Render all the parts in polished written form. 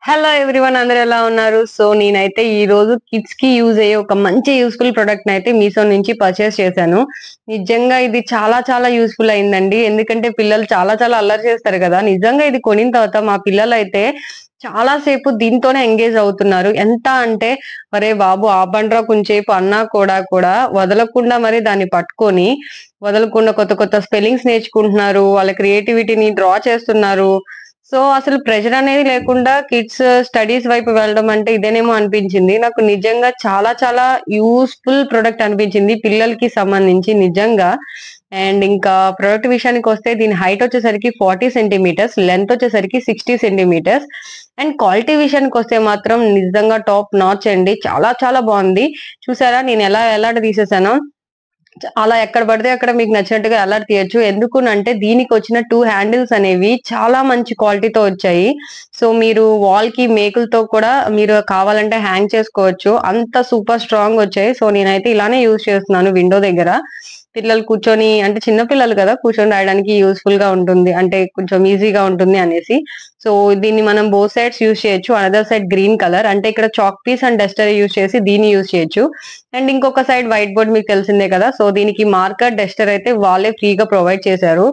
Hello everyone, అందరూ ఎలా ఉన్నారు? సో నేనైతే ఈ రోజు కిడ్స్ కి యూజ్ అయ్యే ఒక మంచి యూస్ఫుల్ ప్రొడక్ట్ అయితే మీషో నుంచి పర్చేస్ చేశాను. నిజంగా ఇది చాలా చాలా యూస్ఫుల్ అయిందండి. ఎందుకంటే పిల్లలు చాలా చాలా అల్లరి చేస్తారు కదా! నిజంగా ఇది కొనిన తర్వాత మా పిల్లలైతే చాలా సేపు దీంతోనే ఎంగేజ్ అవుతున్నారు. ఎంత అంటే "అరే బాబు ఆపండ్రా కొంచేపు" అన్నా కూడా వదలకుండా మరి దాన్ని పట్టుకొని వదలకుండా కొత్త కొత్త స్పెల్లింగ్స్ నేర్చుకుంటున్నారు. వాళ్ళ క్రియేటివిటీని డ్రా చేస్తున్నారు. సో, అసలు ప్రెషర్ అనేది లేకుండా కిడ్స్ స్టడీస్ వైపు వెళ్ళడం అంటే ఇదేనేమో అనిపించింది. నాకు నిజంగా చాలా చాలా యూజ్‌ఫుల్ ప్రొడక్ట్ అనిపించింది పిల్లలకి సంబంధించి నిజంగా. అండ్ ఇంకా ప్రొడక్ట్ విషయానికొస్తే దీని హైట్ వచ్చేసరికి 40 సెంటీమీటర్స్, లెంత్ వచ్చేసరికి 60 సెంటీమీటర్స్. అండ్ క్వాలిటీ విషయానికొస్తే మాత్రం నిజంగా టాప్ నాచ్ అండి. చాలా చాలా బావుంది. చూసారా నేను ఎలా ఎలాడదీసేసానో? అలా ఎక్కడ పడితే అక్కడ మీకు నచ్చినట్టుగా ఎలాట తీయొచ్చు. ఎందుకునంటే దీనికొచ్చిన 2 హ్యాండిల్స్ అనేవి చాలా మంచి క్వాలిటీతో వచ్చాయి. సో, మీరు వాల్‌కి మేకులతో కూడా మీరు కావాలంటే హ్యాంగ్ చేసుకోవచ్చు. అంత సూపర్ స్ట్రాంగ్ వచ్చాయి. సో, నేనైతే ఇలానే యూజ్ చేస్తున్నాను విండో దగ్గర. పిల్లలు కూర్చొని అంటే చిన్న పిల్లలు కదా! కూర్చొని రాయడానికి యూజ్‌ఫుల్‌గా ఉంటుంది. అంటే కొంచెం ఈజీగా ఉంటుంది అనేసి. సో, దీన్ని మనం బోత్ సైడ్స్ యూజ్ చేయొచ్చు. అనదర్ సైడ్ గ్రీన్ కలర్ అంటే ఇక్కడ chalk piece and duster use చేసి దీన్ని యూజ్ చేయొచ్చు. అండ్ ఇంకొక సైడ్ వైట్ బోర్డ్ మీకు తెలిసిందే కదా! సో, దీనికి మార్కర్, డస్టర్ అయితే వాళ్ళే ఫ్రీగా ప్రొవైడ్ చేశారు.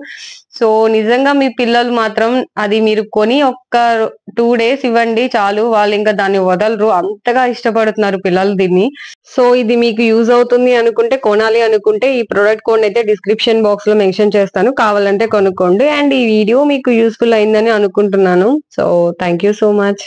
సో, నిజంగా మీ పిల్లలు మాత్రం అది మీరు కొని ఒక్క 2 డేస్ ఇవ్వండి చాలు. వాళ్ళింక దాన్ని వదలరు. అంతగా ఇష్టపడుతున్నారు పిల్లలు దీన్ని. సో, ఇది మీకు యూజ్ అవుతుంది అనుకుంటే, కొనాలి అనుకుంటే ఈ ప్రొడక్ట్ కోడ్‌నయితే డిస్క్రిప్షన్ బాక్స్‌లో మెన్షన్ చేస్తాను. కావాలంటే కొనుక్కోండి. అండ్ ఈ వీడియో మీకు యూజ్‌ఫుల్ అయిందని అనుకుంటున్నాను. So, thank you so much.